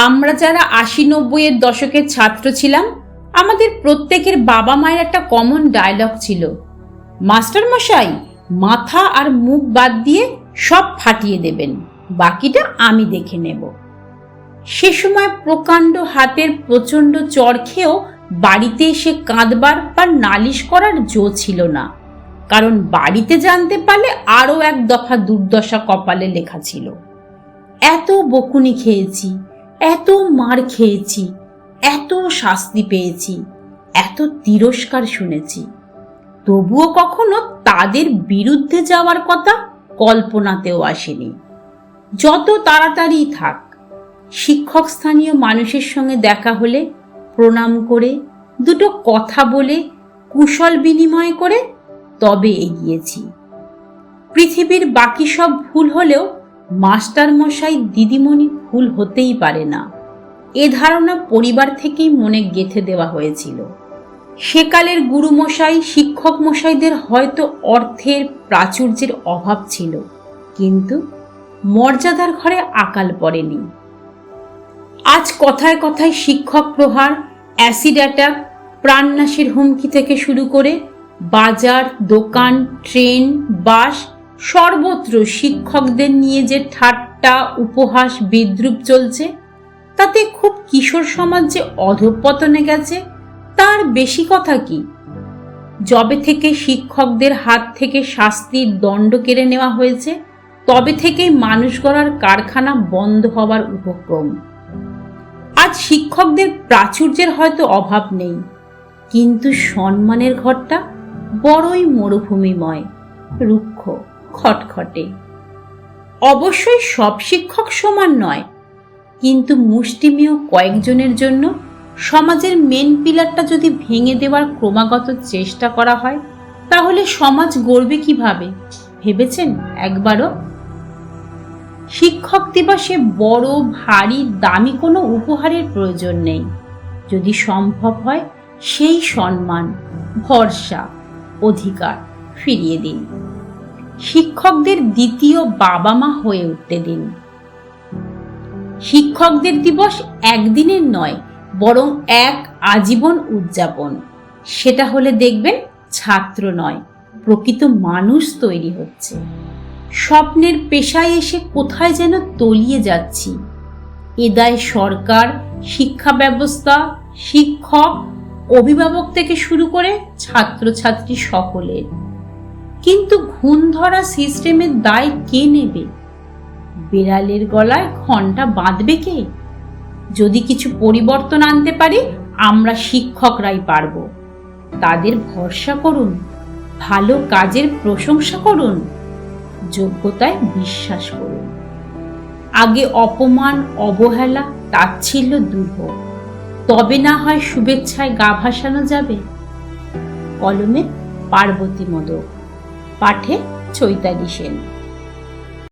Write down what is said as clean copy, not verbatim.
আমরা যারা ৮০-৯০-এর দশকের ছাত্র ছিলাম, আমাদের প্রত্যেকের বাবা মায়ের একটা কমন ডায়লগ ছিল, মাস্টার মশাই মাথা আর মুখ বাদ দিয়ে সব ফাটিয়ে দেবেন, বাকিটা আমি দেখে নেব। সে সময় প্রকাণ্ড হাতের প্রচণ্ড চড় খেয়েও বাড়িতে এসে কাঁদবার বা নালিশ করার জো ছিল না, কারণ বাড়িতে জানতে পারলে আরও এক দফা দুর্দশা কপালে লেখা ছিল। এত বকুনি খেয়েছি, এত মার খেয়েছি, এত শাস্তি পেয়েছি, এত তিরস্কার শুনেছি, তবুও কখনো তাদের বিরুদ্ধে যাওয়ার কথা কল্পনাতেও আসেনি। যত তাড়াতাড়ি থাক, শিক্ষক স্থানীয় মানুষের সঙ্গে দেখা হলে প্রণাম করে, দুটো কথা বলে, কুশল বিনিময় করে তবে এগিয়েছি। পৃথিবীর বাকি সব ভুল হলেও মাস্টার মশাই দিদিমণি ভুল হতেই পারে না, এ ধারণা পরিবার থেকেই মনে গেঁথে দেওয়া হয়েছিল। সেকালের গুরুমশাই শিক্ষক মশাইদের হয়তো অর্থের প্রাচুর্যের অভাব ছিল, কিন্তু মর্যাদার ঘরে আকাল পড়েনি। আজ কথায় কথায় শিক্ষক প্রহার, অ্যাসিড অ্যাটাক, প্রাণনাশের হুমকি থেকে শুরু করে বাজার, দোকান, ট্রেন, বাস সর্বত্র শিক্ষকদের নিয়ে যে ঠাট্টা, উপহাস, বিদ্রূপ চলছে, তাতে খুব কিশোর সমাজ যে অধঃপতনে গেছে তার বেশি কথা কি? যবে থেকে শিক্ষকদের হাত থেকে শাস্তির দণ্ড কেড়ে নেওয়া হয়েছে, তবে থেকেই মানুষ গড়ার কারখানা বন্ধ হবার উপক্রম। আজ শিক্ষকদের প্রাচুর্যের হয়তো অভাব নেই, কিন্তু সম্মানের ঘরটা বড়ই মরুভূমিময়, রুক্ষ, খটখটে। অবশ্যই সব শিক্ষক সমান নয়, কিন্তু মুষ্টিমেয় কয়েকজনের জন্য সমাজের মেন পিলারটা যদি ভেঙে দেওয়ার ক্রমাগত চেষ্টা করা হয়, তাহলে সমাজ গড়বে কিভাবে ভেবেছেন একবারও? শিক্ষক দিবসে বড় ভারী দামি কোনো উপহারের প্রয়োজন নেই, যদি সম্ভব হয় সেই সম্মান, ভরসা, অধিকার ফিরিয়ে দিন। শিক্ষকদের দ্বিতীয় বাবা মা হয়ে উঠতে দিন। শিক্ষকদের দিবস একদিনের নয়, বরং এক আজীবন উদযাপন। সেটা হলে দেখবেন ছাত্র নয়, প্রকৃত মানুষ তৈরি হচ্ছে। স্বপ্নের পেশায় এসে কোথায় যেন তলিয়ে যাচ্ছি। এ দায় সরকার, শিক্ষা ব্যবস্থা, শিক্ষক, অভিভাবক থেকে শুরু করে ছাত্রছাত্রী সকলের। কিন্তু ঘুণ ধরা সিস্টেমের দায় কে নেবে? বিড়ালের গলায় ঘণ্টা বাঁধবে কে? যদি কিছু পরিবর্তন আনতে পারি, আমরা শিক্ষকরাই পারব। তাদের ভরসা করুন, ভালো কাজের প্রশংসা করুন, যোগ্যতায় বিশ্বাস করুন। আগে অপমান, অবহেলা, তাচ্ছিল্য দূর হোক, তবে না হয় শুভেচ্ছায় গা ভাসানো যাবে। কলমে পার্বতী মোদক, পাঠে চৈতালি সেন।